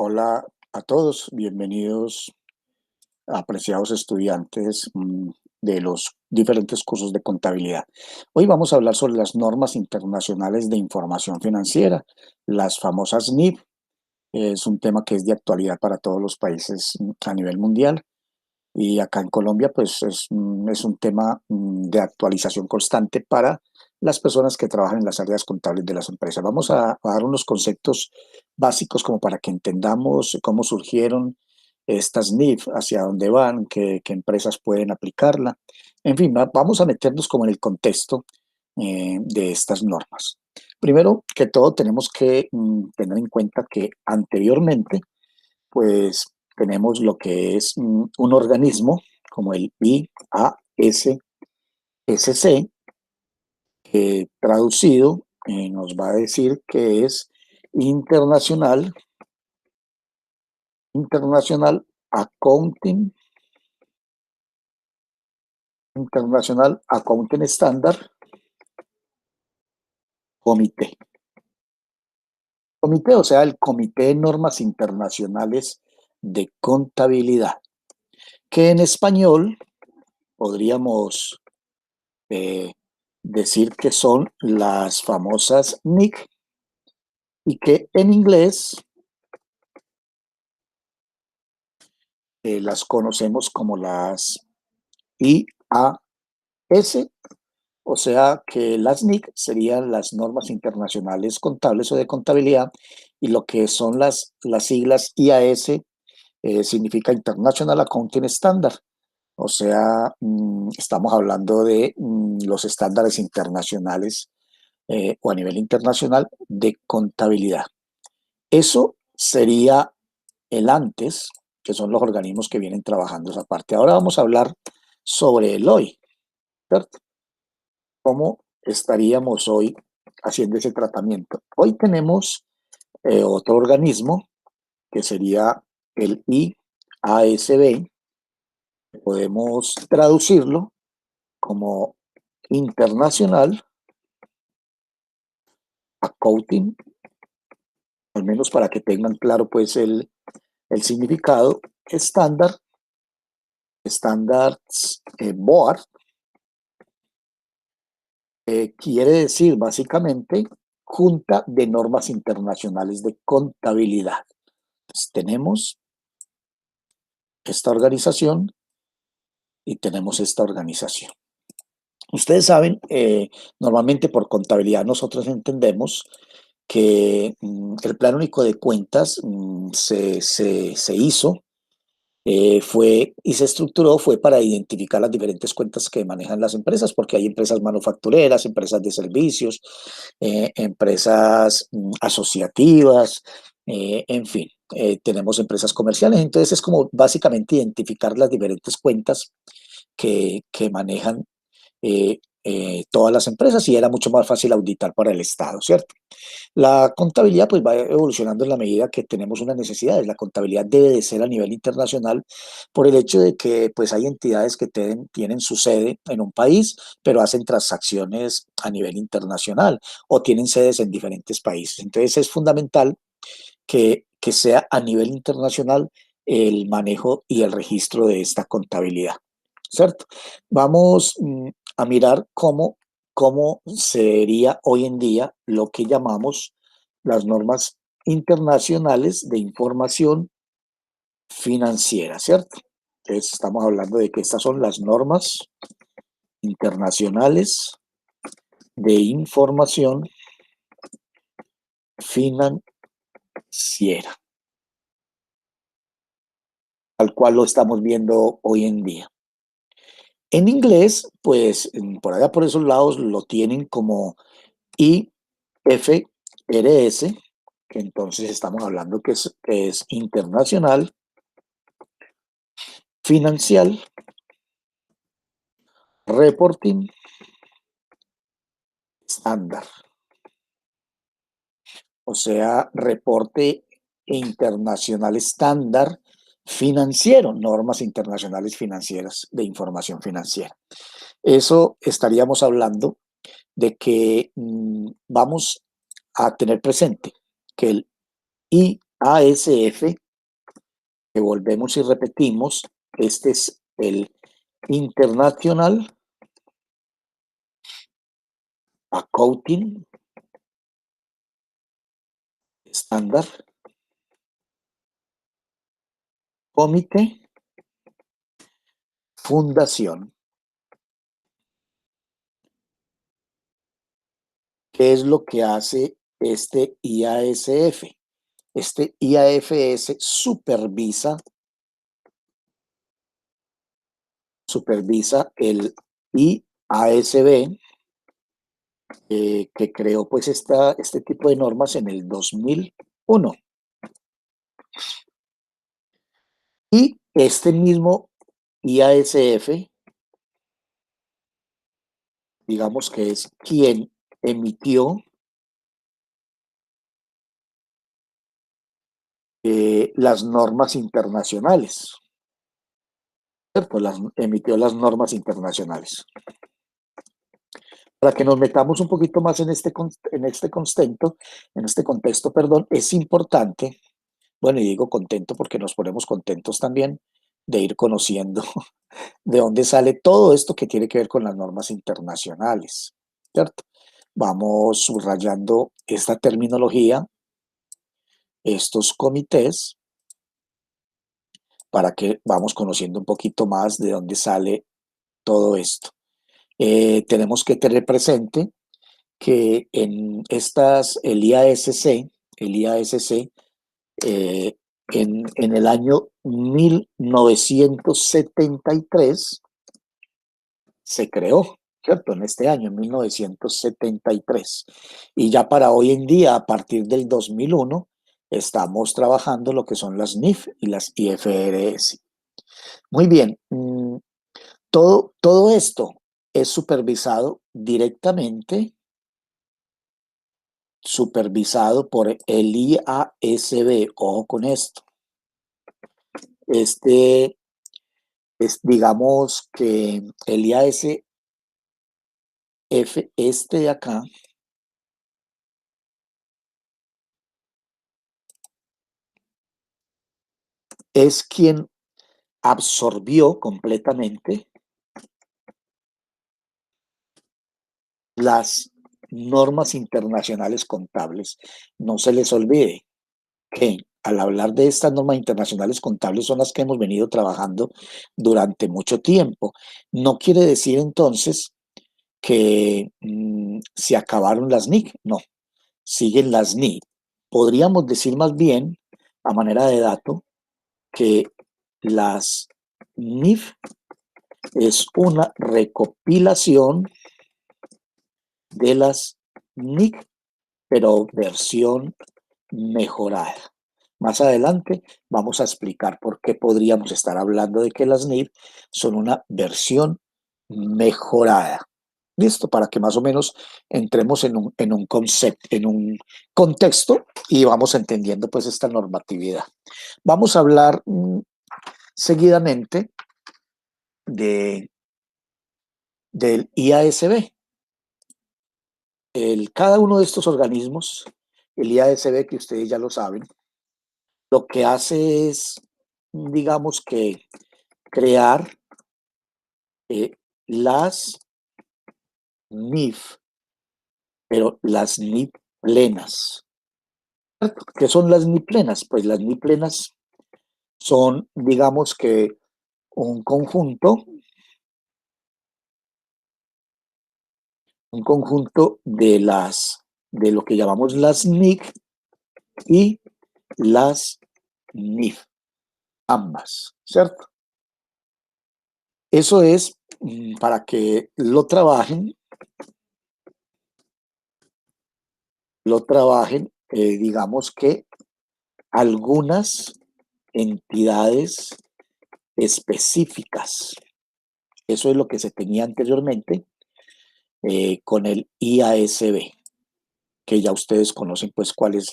Hola a todos, bienvenidos apreciados estudiantes de los diferentes cursos de contabilidad. Hoy vamos a hablar sobre las normas internacionales de información financiera, las famosas NIF. Es un tema que es de actualidad para todos los países a nivel mundial. Y acá en Colombia, pues es un tema de actualización constante para las personas que trabajan en las áreas contables de las empresas. Vamos a dar unos conceptos básicos como para que entendamos cómo surgieron estas NIF, hacia dónde van, qué empresas pueden aplicarla. En fin, vamos a meternos como en el contexto de estas normas. Primero que todo, tenemos que tener en cuenta que anteriormente, pues tenemos lo que es un organismo como el IASSC, que traducido nos va a decir que es International, International Accounting, International Accounting Standard Comité. Comité, o sea, el Comité de Normas Internacionales de Contabilidad, que en español podríamos eh, decir que son las famosas NIC, y que en inglés las conocemos como las IAS, o sea que las NIC serían las normas internacionales contables o de contabilidad, y lo que son las siglas IAS significa International Accounting Standard, o sea, estamos hablando de los estándares internacionales o a nivel internacional de contabilidad. Eso sería el antes, que son los organismos que vienen trabajando esa parte. Ahora vamos a hablar sobre el hoy, ¿cierto? ¿Cómo estaríamos hoy haciendo ese tratamiento? Hoy tenemos otro organismo que sería el IASB, que podemos traducirlo como Internacional Accounting, al menos para que tengan claro pues el significado. Estándar, Standards Board, quiere decir básicamente Junta de Normas Internacionales de Contabilidad. Entonces, tenemos esta organización y tenemos esta organización. Ustedes saben, normalmente por contabilidad nosotros entendemos que el Plan Único de Cuentas se hizo, fue y se estructuró fue para identificar las diferentes cuentas que manejan las empresas, porque hay empresas manufactureras, empresas de servicios, empresas asociativas, en fin, tenemos empresas comerciales. Entonces es como básicamente identificar las diferentes cuentas que manejan todas las empresas, y era mucho más fácil auditar para el Estado, ¿cierto? La contabilidad pues va evolucionando en la medida que tenemos unas necesidades. La contabilidad debe de ser a nivel internacional por el hecho de que pues hay entidades que tienen su sede en un país, pero hacen transacciones a nivel internacional o tienen sedes en diferentes países. Entonces es fundamental que sea a nivel internacional el manejo y el registro de esta contabilidad, ¿cierto? Vamos a mirar cómo sería hoy en día lo que llamamos las normas internacionales de información financiera, ¿cierto? Entonces, estamos hablando de que estas son las normas internacionales de información financiera, al cual lo estamos viendo hoy en día. En inglés, pues por allá por esos lados lo tienen como IFRS, que entonces estamos hablando que es Internacional Financial Reporting Standard, o sea, reporte internacional estándar financiero, normas internacionales financieras de información financiera. Eso estaríamos hablando de que vamos a tener presente que el ASF, que volvemos y repetimos, este es el International Accounting Standard Committee Fundación. ¿Qué es lo que hace este IASF? Este IAFS supervisa el IASB, que creó pues este tipo de normas en el 2001. Y este mismo IASF, digamos que es quien emitió las normas internacionales, ¿cierto? Emitió las normas internacionales. Para que nos metamos un poquito más en este contexto, perdón, es importante, bueno, y digo contento porque nos ponemos contentos también de ir conociendo de dónde sale todo esto que tiene que ver con las normas internacionales, ¿cierto? Vamos subrayando esta terminología, estos comités, para que vamos conociendo un poquito más de dónde sale todo esto. Tenemos que tener presente que en el IASC, en el año 1973 se creó, ¿cierto? En este año, en 1973. Y ya para hoy en día, a partir del 2001, estamos trabajando lo que son las NIF y las IFRS. Muy bien, todo esto es supervisado por el IASB. Ojo con esto. Digamos que el IASF, este de acá, es quien absorbió completamente las normas internacionales contables. No se les olvide que al hablar de estas normas internacionales contables son las que hemos venido trabajando durante mucho tiempo. No quiere decir entonces que se acabaron las NIC, no, siguen las NIC. Podríamos decir más bien, a manera de dato, que las NIF es una recopilación de las NIC, pero versión mejorada. Más adelante vamos a explicar por qué podríamos estar hablando de que las NIF son una versión mejorada. ¿Listo? Para que más o menos entremos en un concepto, en un contexto y vamos entendiendo pues esta normatividad. Vamos a hablar seguidamente del IASB. Cada uno de estos organismos, el IASB, que ustedes ya lo saben, lo que hace es, digamos que, crear las NIF, pero las NIF plenas. ¿Qué son las NIF plenas? Pues las NIF plenas son, digamos que, un conjunto de lo que llamamos las NIC y las NIF, ambas, ¿cierto? Eso es para que lo trabajen, digamos que algunas entidades específicas. Eso es lo que se tenía anteriormente con el IASB, que ya ustedes conocen pues cuál es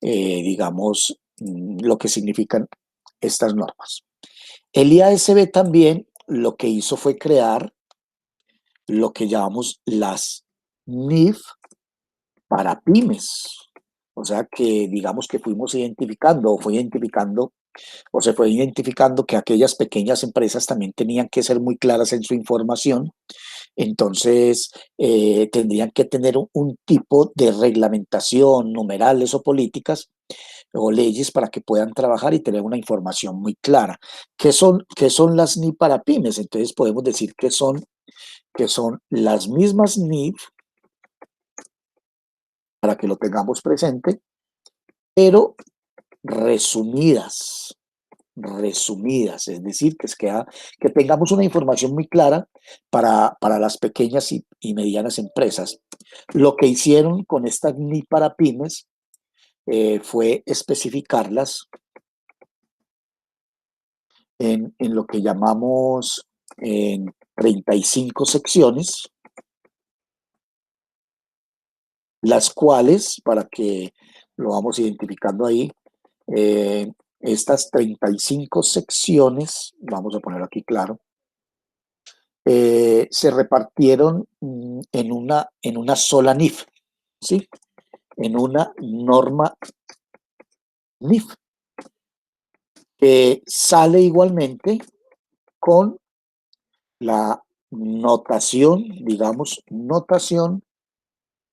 digamos, lo que significan estas normas. El IASB también lo que hizo fue crear lo que llamamos las NIF para pymes. O sea que digamos que fuimos identificando o fue identificando o se fue identificando que aquellas pequeñas empresas también tenían que ser muy claras en su información. Entonces, tendrían que tener un tipo de reglamentación, numerales o políticas o leyes para que puedan trabajar y tener una información muy clara. Qué son las NIF para pymes? Entonces podemos decir que son las mismas NIF, para que lo tengamos presente, pero resumidas, es decir, que tengamos una información muy clara para las pequeñas y medianas empresas. Lo que hicieron con estas NIF para pymes fue especificarlas en lo que llamamos en 35 secciones, las cuales, para que lo vamos identificando ahí, eh, estas 35 secciones, vamos a poner aquí claro, se repartieron en una sola NIF, ¿sí? En una norma NIF, que sale igualmente con la notación, digamos, notación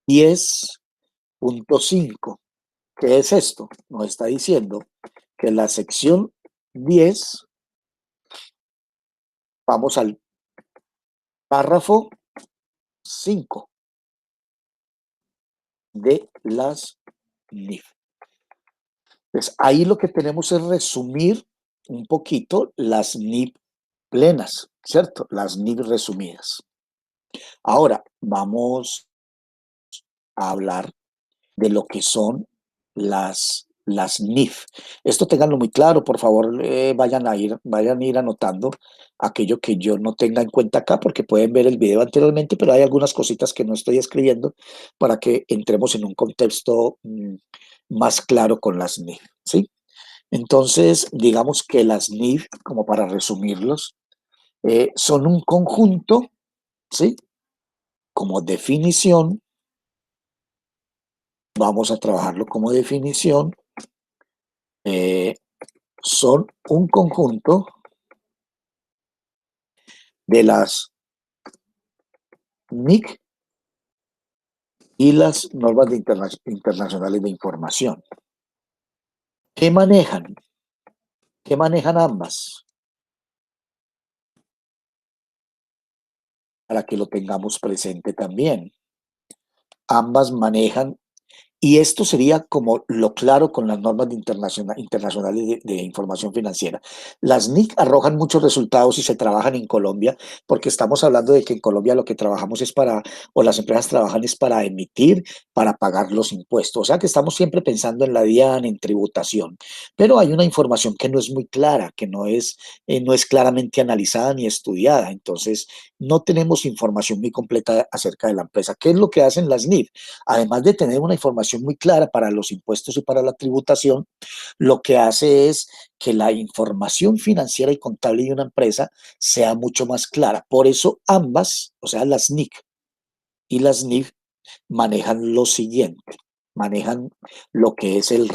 10.5. ¿Qué es esto? Nos está diciendo que en la sección 10, vamos al párrafo 5 de las NIF. Entonces, ahí lo que tenemos es resumir un poquito las NIF plenas, ¿cierto? Las NIF resumidas. Ahora, vamos a hablar de lo que son las NIF. Esto ténganlo muy claro, por favor, vayan a ir anotando aquello que yo no tenga en cuenta acá, porque pueden ver el video anteriormente, pero hay algunas cositas que no estoy escribiendo para que entremos en un contexto más claro con las NIF, ¿sí? Entonces, digamos que las NIF, como para resumirlos, son un conjunto, ¿sí? Como definición, vamos a trabajarlo como definición, eh, son un conjunto de las NIC y las normas internacionales de información. ¿Qué manejan? ¿Qué manejan ambas? Para que lo tengamos presente también. Ambas manejan. Y esto sería como lo claro con las normas internacionales de información financiera. Las NIC arrojan muchos resultados y se trabajan en Colombia, porque estamos hablando de que en Colombia lo que trabajamos es o las empresas trabajan es para emitir, para pagar los impuestos. O sea que estamos siempre pensando en la DIAN, en tributación. Pero hay una información que no es muy clara, que no es claramente analizada ni estudiada. Entonces, no tenemos información muy completa acerca de la empresa. ¿Qué es lo que hacen las NIF? Además de tener una información muy clara para los impuestos y para la tributación, lo que hace es que la información financiera y contable de una empresa sea mucho más clara. Por eso ambas, o sea, las NIC y las NIF, manejan lo siguiente, manejan lo que es el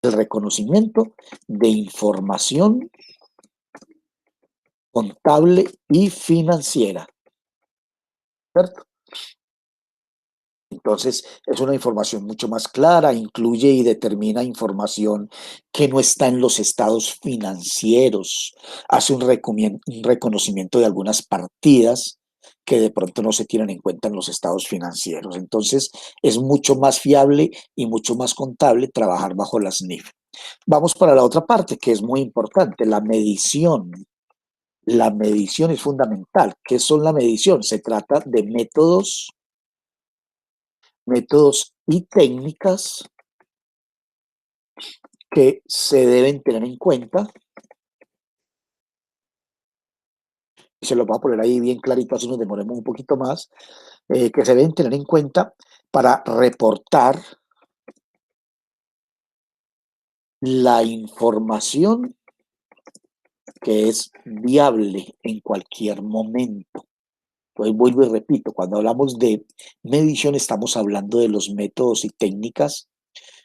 reconocimiento de información contable y financiera, ¿cierto? Entonces, es una información mucho más clara, incluye y determina información que no está en los estados financieros, hace un reconocimiento de algunas partidas que de pronto no se tienen en cuenta en los estados financieros. Entonces, es mucho más fiable y mucho más contable trabajar bajo las NIF. Vamos para la otra parte, que es muy importante, la medición. La medición es fundamental. ¿Qué son la medición? Se trata de métodos y técnicas que se deben tener en cuenta. Se lo voy a poner ahí bien clarito, así nos demoremos un poquito más, que se deben tener en cuenta para reportar la información que es viable en cualquier momento. Entonces vuelvo y repito, cuando hablamos de medición estamos hablando de los métodos y técnicas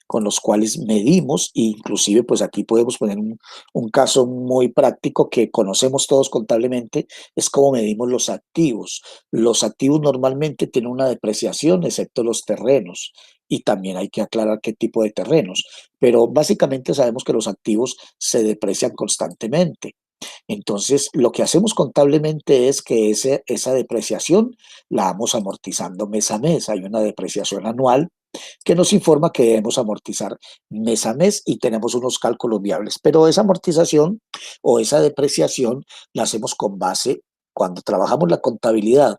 con los cuales medimos, e inclusive pues aquí podemos poner un caso muy práctico que conocemos todos contablemente, es cómo medimos los activos. Los activos normalmente tienen una depreciación, excepto los terrenos, y también hay que aclarar qué tipo de terrenos, pero básicamente sabemos que los activos se deprecian constantemente. Entonces, lo que hacemos contablemente es que esa depreciación la vamos amortizando mes a mes. Hay una depreciación anual que nos informa que debemos amortizar mes a mes y tenemos unos cálculos viables. Pero esa amortización o esa depreciación la hacemos con base, cuando trabajamos la contabilidad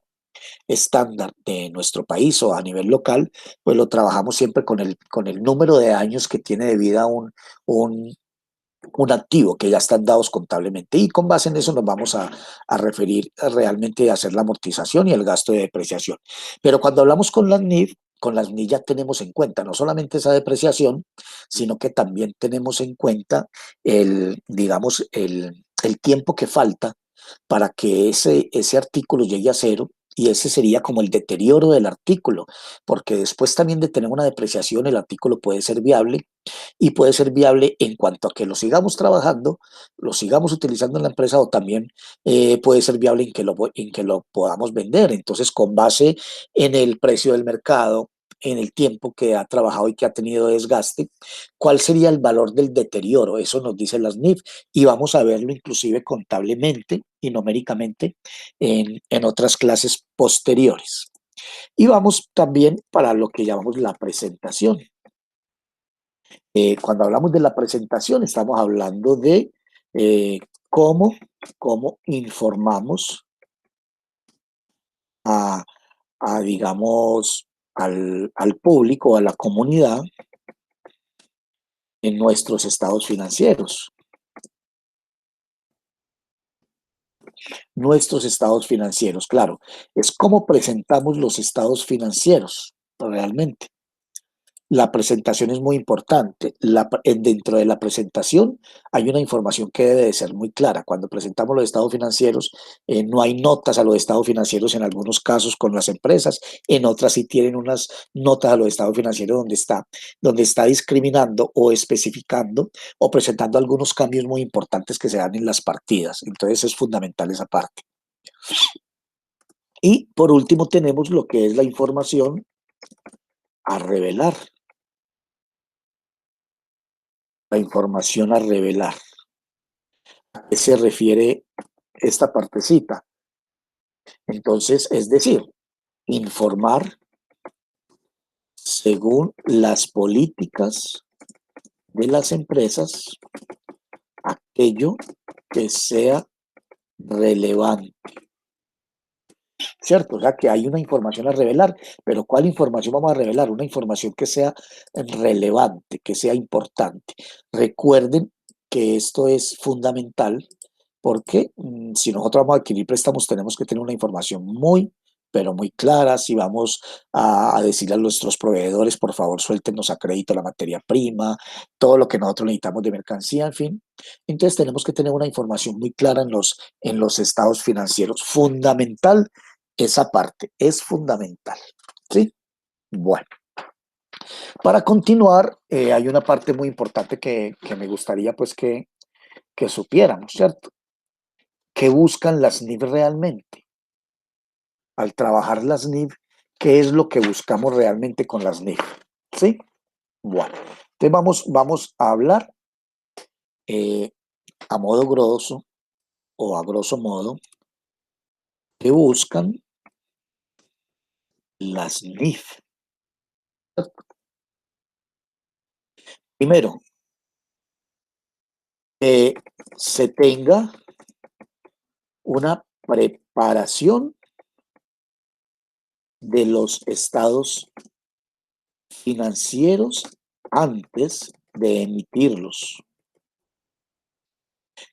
estándar de nuestro país o a nivel local, pues lo trabajamos siempre con el número de años que tiene de vida un, un activo que ya están dados contablemente y con base en eso nos vamos a referir realmente a hacer la amortización y el gasto de depreciación. Pero cuando hablamos con las NIF, con las NIF ya tenemos en cuenta no solamente esa depreciación, sino que también tenemos en cuenta digamos, el tiempo que falta para que ese artículo llegue a cero y ese sería como el deterioro del artículo, porque después también de tener una depreciación el artículo puede ser viable y puede ser viable en cuanto a que lo sigamos trabajando, lo sigamos utilizando en la empresa o también puede ser viable en que lo podamos vender. Entonces, con base en el precio del mercado, en el tiempo que ha trabajado y que ha tenido desgaste, ¿cuál sería el valor del deterioro? Eso nos dicen las NIF y vamos a verlo inclusive contablemente y numéricamente en otras clases posteriores. Y vamos también para lo que llamamos la presentación. Cuando hablamos de la presentación, estamos hablando de eh, cómo, cómo informamos a, digamos, al público, a la comunidad, en nuestros estados financieros. Nuestros estados financieros, claro, es cómo presentamos los estados financieros realmente. La presentación es muy importante. Dentro de la presentación hay una información que debe de ser muy clara. Cuando presentamos los estados financieros, no hay notas a los estados financieros en algunos casos con las empresas, en otras sí tienen unas notas a los estados financieros donde está discriminando o especificando o presentando algunos cambios muy importantes que se dan en las partidas. Entonces es fundamental esa parte. Y por último tenemos lo que es la información a revelar. La información a revelar. ¿A qué se refiere esta partecita? Entonces, es decir, informar según las políticas de las empresas aquello que sea relevante, ¿cierto? O sea, que hay una información a revelar, pero ¿cuál información vamos a revelar? Una información que sea relevante, que sea importante. Recuerden que esto es fundamental porque si nosotros vamos a adquirir préstamos tenemos que tener una información muy, pero muy clara. Si vamos a decirle a nuestros proveedores, por favor, suéltenos a crédito la materia prima, todo lo que nosotros necesitamos de mercancía, en fin. Entonces tenemos que tener una información muy clara en los estados financieros. Fundamental esa parte, es fundamental. ¿Sí? Bueno, para continuar, hay una parte muy importante que me gustaría pues que supiéramos, ¿cierto? ¿Qué buscan las NIF realmente? Al trabajar las NIF, ¿qué es lo que buscamos realmente con las NIF? ¿Sí? Bueno, entonces vamos a hablar eh, a modo grosso o a grosso modo que buscan las NIF. Primero, que se tenga una preparación de los estados financieros antes de emitirlos.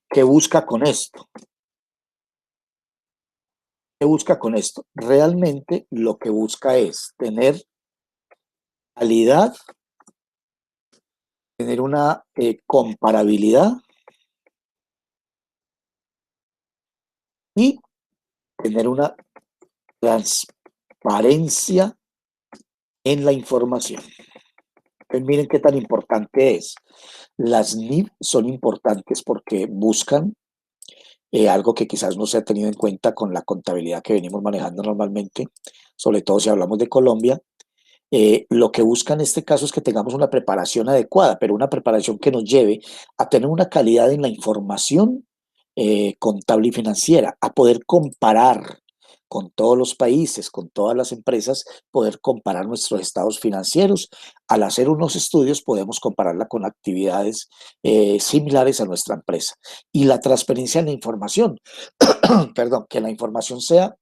¿Qué busca con esto? ¿Qué busca con esto? Realmente lo que busca es tener calidad, tener una comparabilidad y tener una transparencia en la información. Pues miren qué tan importante es. Las NIF son importantes porque buscan algo que quizás no se ha tenido en cuenta con la contabilidad que venimos manejando normalmente, sobre todo si hablamos de Colombia. Lo que busca en este caso es que tengamos una preparación adecuada, pero una preparación que nos lleve a tener una calidad en la información contable y financiera, a poder comparar con todos los países, con todas las empresas, poder comparar nuestros estados financieros. Al hacer unos estudios podemos compararla con actividades similares a nuestra empresa. Y la transparencia en la información, perdón, que la información sea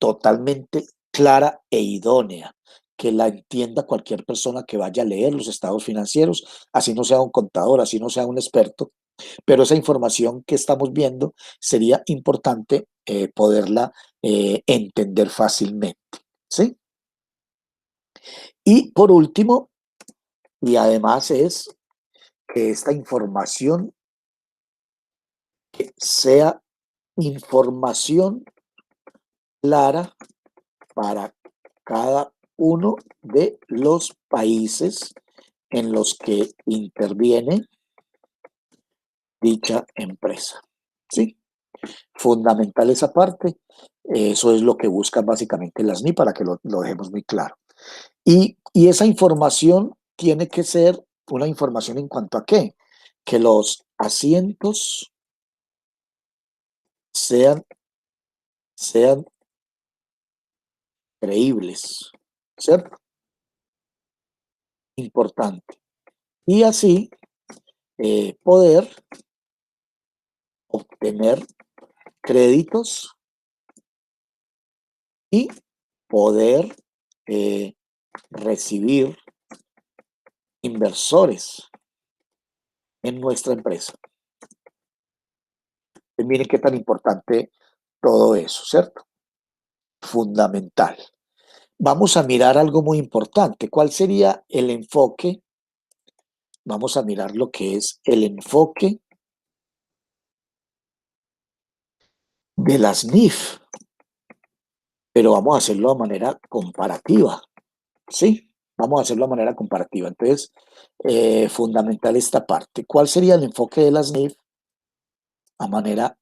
totalmente clara e idónea, que la entienda cualquier persona que vaya a leer los estados financieros, así no sea un contador, así no sea un experto, pero esa información que estamos viendo sería importante poderla entender fácilmente, ¿sí? Y por último, y además es que esta información sea información clara para cada uno de los países en los que interviene dicha empresa. ¿Sí? Fundamental esa parte. Eso es lo que buscan básicamente las NI para que lo dejemos muy claro. Y esa información tiene que ser una información en cuanto a qué? Que los asientos sean, sean creíbles, ¿cierto? Importante. Y así poder obtener créditos y poder eh, recibir inversores en nuestra empresa. Y miren qué tan importante todo eso, ¿cierto? Fundamental. Vamos a mirar algo muy importante. ¿Cuál sería el enfoque? Vamos a mirar lo que es el enfoque de las NIF, pero vamos a hacerlo de manera comparativa, ¿sí? Vamos a hacerlo de manera comparativa. Entonces, fundamental esta parte. ¿Cuál sería el enfoque de las NIF a manera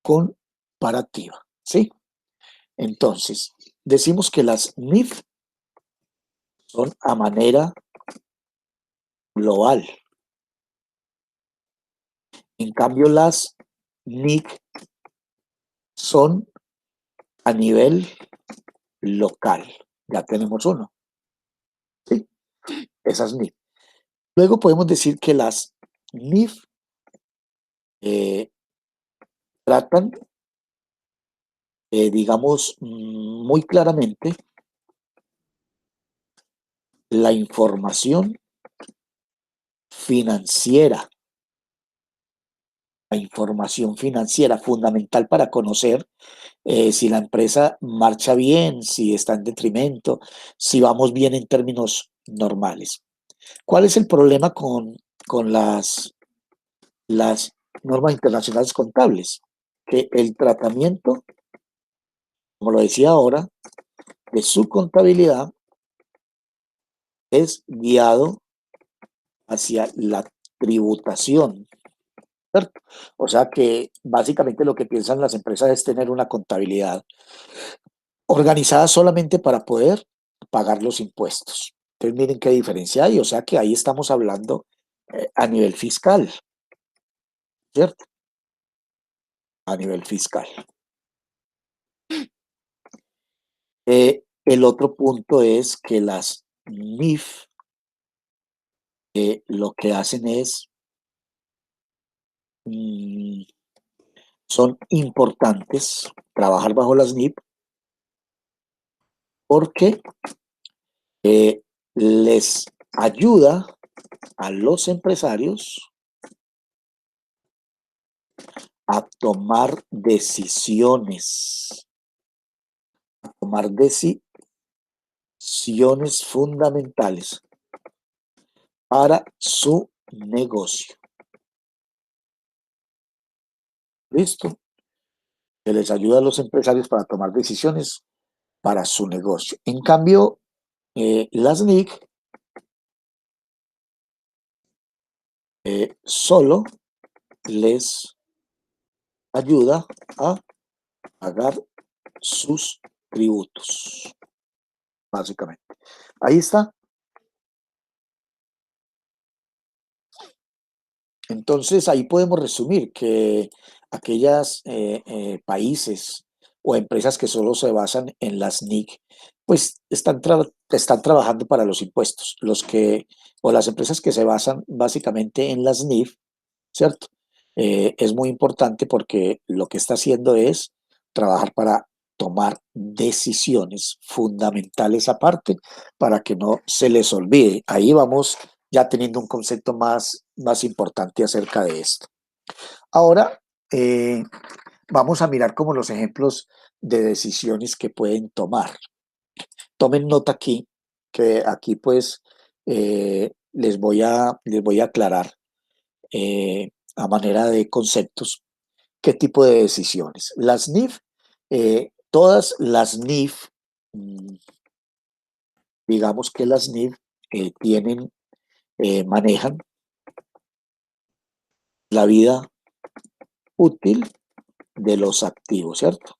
comparativa? ¿Sí? Entonces, decimos que las NIF son a manera global. En cambio, las NIC son a nivel local. Ya tenemos uno, ¿sí? Esas NIF. Luego podemos decir que las NIF eh, tratan, digamos, muy claramente la información financiera. La información financiera fundamental para conocer si la empresa marcha bien, si está en detrimento, si vamos bien en términos normales. ¿Cuál es el problema con las normas internacionales contables? Que el tratamiento, como lo decía ahora, de su contabilidad es guiado hacia la tributación, ¿cierto? O sea que básicamente lo que piensan las empresas es tener una contabilidad organizada solamente para poder pagar los impuestos. Entonces miren qué diferencia hay, o sea que ahí estamos hablando a nivel fiscal, ¿cierto? A nivel fiscal. El otro punto es que las NIF lo que hacen es, mm, son importantes trabajar bajo las NIF porque les ayuda a los empresarios a tomar decisiones, fundamentales para su negocio. ¿Listo? Que les ayuda a los empresarios para tomar decisiones para su negocio. En cambio, las NIC solo les ayuda a pagar sus tributos, básicamente. Ahí está. Entonces, ahí podemos resumir que aquellos países o empresas que solo se basan en las NIC, pues están trabajando para los impuestos. O las empresas que se basan básicamente en las NIF, ¿cierto? Es muy importante porque lo que está haciendo es trabajar para tomar decisiones fundamentales aparte para que no se les olvide. Ahí vamos ya teniendo un concepto más importante acerca de esto. Ahora vamos a mirar como los ejemplos de decisiones que pueden tomar. Tomen nota aquí, que aquí pues les voy a aclarar a manera de conceptos qué tipo de decisiones. Las NIF, todas las NIF, digamos que las NIF manejan la vida útil de los activos, ¿cierto?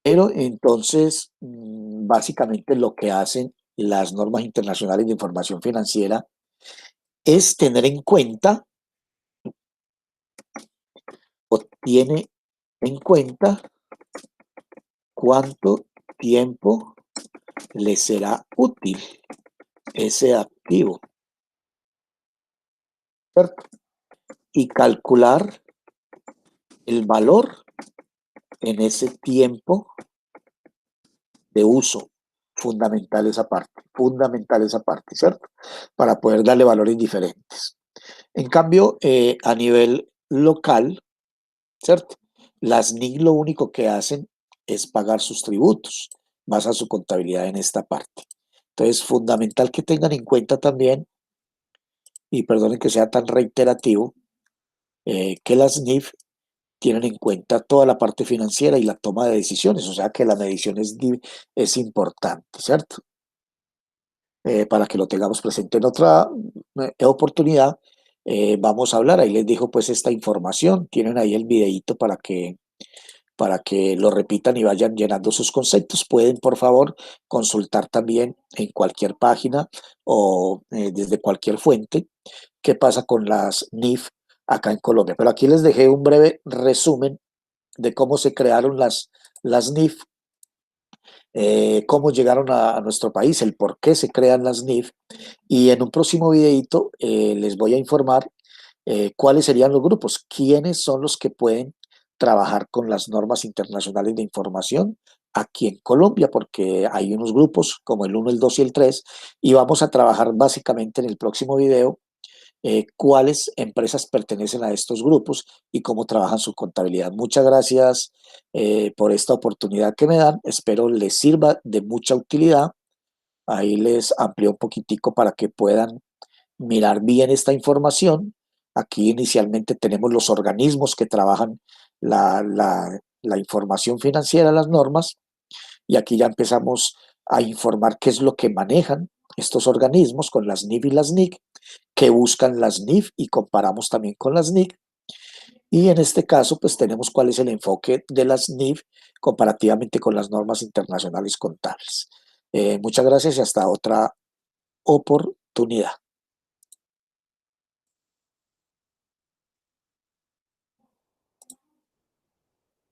Pero entonces, básicamente lo que hacen las normas internacionales de información financiera es tener en cuenta o tiene en cuenta cuánto tiempo le será útil ese activo, ¿cierto? Y calcular el valor en ese tiempo de uso. Fundamental esa parte, ¿cierto? Para poder darle valores diferentes. En cambio, a nivel local, ¿cierto? Las NIC lo único que hacen es pagar sus tributos, basa su contabilidad en esta parte. Entonces, fundamental que tengan en cuenta también, y perdonen que sea tan reiterativo, que las NIF tienen en cuenta toda la parte financiera y la toma de decisiones, o sea que la medición es importante, ¿cierto? Para que lo tengamos presente en otra oportunidad, vamos a hablar, ahí les dejo pues esta información, tienen ahí el videíto para que lo repitan y vayan llenando sus conceptos. Pueden, por favor, consultar también en cualquier página o desde cualquier fuente qué pasa con las NIF acá en Colombia. Pero aquí les dejé un breve resumen de cómo se crearon las NIF, cómo llegaron a nuestro país, el por qué se crean las NIF. Y en un próximo videito les voy a informar cuáles serían los grupos, quiénes son los que pueden trabajar con las normas internacionales de información aquí en Colombia, porque hay unos grupos como el 1, el 2 y el 3, y vamos a trabajar básicamente en el próximo video cuáles empresas pertenecen a estos grupos y cómo trabajan su contabilidad. Muchas gracias por esta oportunidad que me dan. Espero les sirva de mucha utilidad. Ahí les amplío un poquitico para que puedan mirar bien esta información. Aquí inicialmente tenemos los organismos que trabajan la información financiera, las normas, y aquí ya empezamos a informar qué es lo que manejan estos organismos con las NIF y las NIC, que buscan las NIF y comparamos también con las NIC. Y en este caso, pues tenemos cuál es el enfoque de las NIF comparativamente con las normas internacionales contables. Muchas gracias y hasta otra oportunidad.